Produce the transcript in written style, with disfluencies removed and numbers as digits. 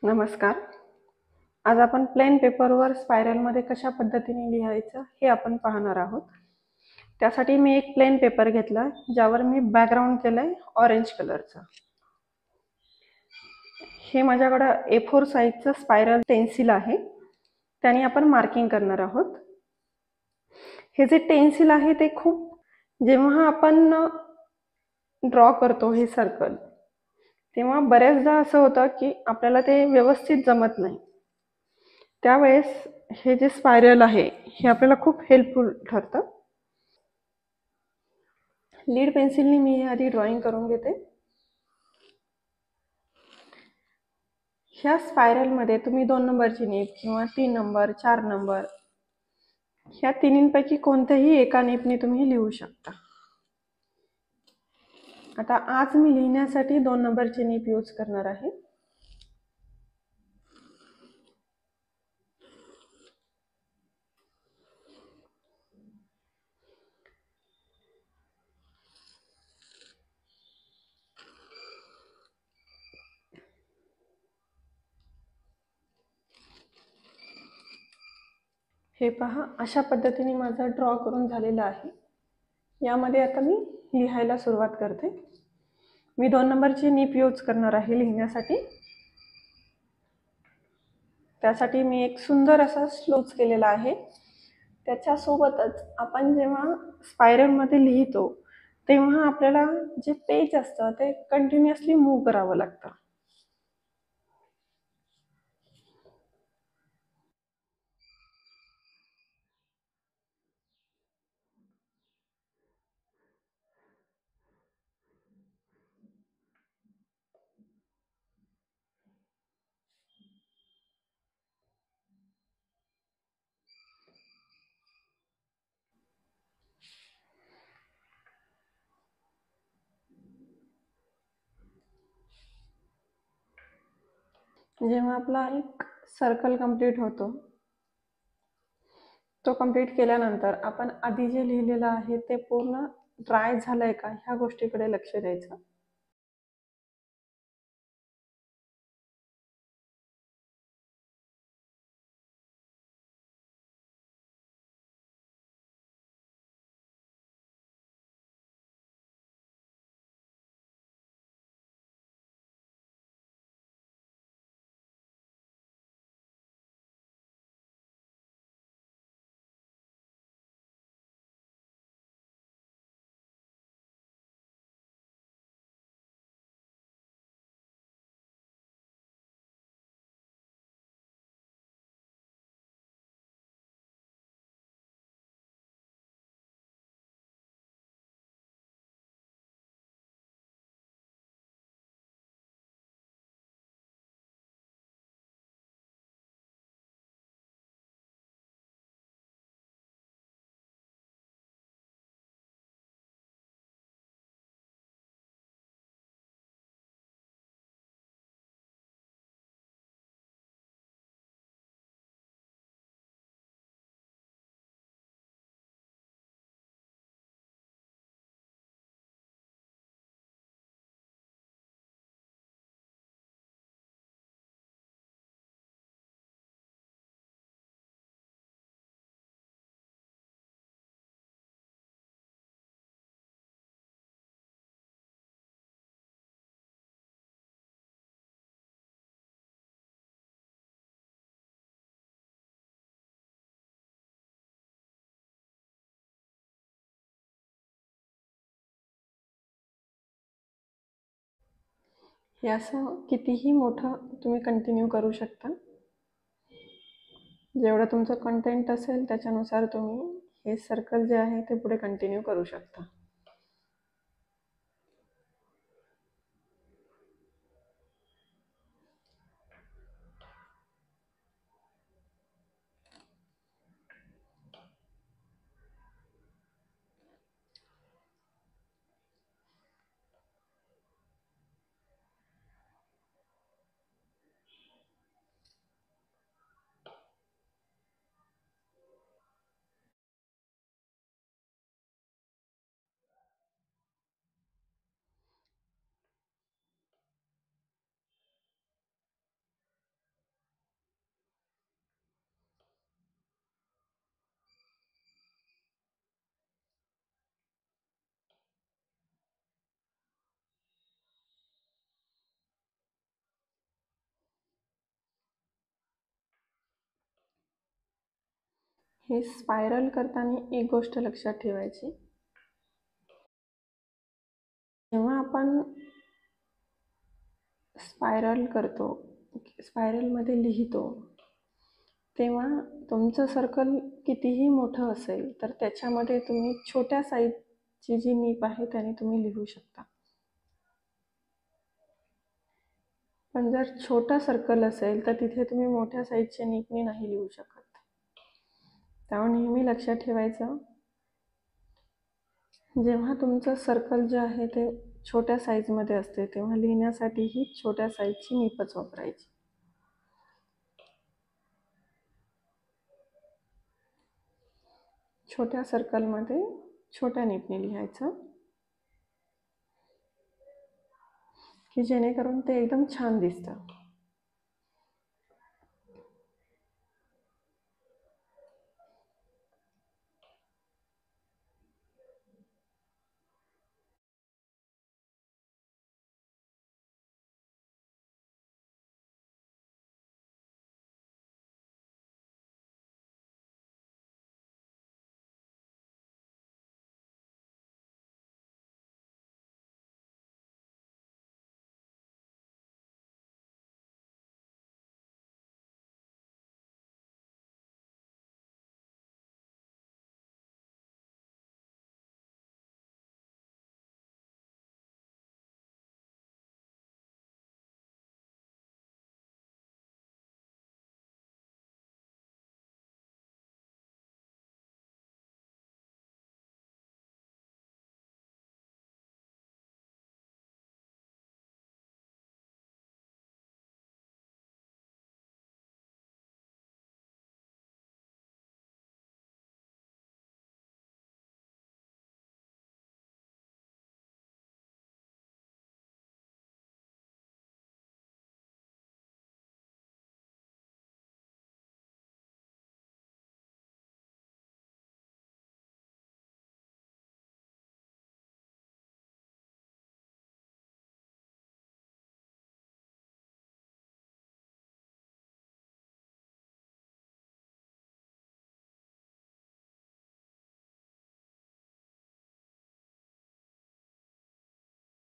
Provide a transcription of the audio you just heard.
नमस्कार. आज आपण प्लेन पेपरवर स्पायरलमध्ये कशा पद्धतीने लिहायचं हे आपण पाहणार आहोत. त्यासाठी मी एक प्लेन पेपर घेतला ज्यावर मी बॅकग्राऊंड केलंय ऑरेंज कलरचं. हे माझ्याकडं A4 साईजचं स्पायरल पेन्सिल आहे, त्याने आपण मार्किंग करणार आहोत. हे जे पेन्सिल आहे ते जेव्हा आपण ड्रॉ करतो हे सर्कल, तेव्हा बऱ्याचदा असं होतं की आपल्याला ते व्यवस्थित जमत नाही. त्यावेळेस हे जे स्पायरल आहे हे आपल्याला खूप हेल्पफुल ठरतं. लीड पेन्सिलने मी आधी ड्रॉइंग करून घेते. ह्या स्पायरलमध्ये तुम्ही 2 नंबरची नीप किंवा 3 नंबर 4 नंबर ह्या तिन्हींपैकी कोणत्याही एका नीपने तुम्ही लिहू शकता. आता आज मी लिहिण्यासाठी 2 नंबरची नीप यूज करणार आहे. हे पहा, अशा पद्धतीने माझा ड्रॉ करून झालेला आहे. यामध्ये आता मी लिहायला सुरुवात करते. मी 2 नंबरची नीप यूज करणार आहे लिहिण्यासाठी. त्यासाठी मी एक सुंदर असा स्लोच केलेला आहे. त्याच्यासोबतच आपण जेव्हा स्पायरलमध्ये लिहितो तेव्हा आपल्याला जे पेज असतं ते कंटिन्युअसली मूव्ह करावं लागतं. जेव्हा आपला एक सर्कल कंप्लीट होतो, तो कंप्लीट केल्यानंतर आपण आधी जे लिहिलेलं आहे ते पूर्ण ड्राय झालंय का ह्या गोष्टीकडे लक्ष द्यायचं. हे असं कितीही मोठं तुम्ही कंटिन्यू करू शकता. जेवढं तुमचं कंटेंट असेल त्याच्यानुसार तुम्ही हे सर्कल जे आहे ते पुढे कंटिन्यू करू शकता. हे स्पायरल करताना एक गोष्ट लक्षात ठेवायची, जेव्हा आपण स्पायरल करतो, स्पायरलमध्ये लिहितो, तेव्हा तुमचं सर्कल कितीही मोठं असेल तर त्याच्यामध्ये तुम्ही छोट्या साईजची जी नीप आहे त्याने तुम्ही लिहू शकता. पण जर छोटा सर्कल असेल तर तिथे तुम्ही मोठ्या साईजच्या नीपने नाही लिहू शकत. त्यामुळे नेहमी लक्षात ठेवायचं, जेव्हा तुमचं सर्कल जे आहे ते छोट्या साईजमध्ये असते तेव्हा लिहिण्यासाठी ही छोट्या साईजची नीपच वापरायची. छोट्या सर्कलमध्ये छोट्या नीपने लिहायचं की जेणेकरून ते एकदम छान दिसतं.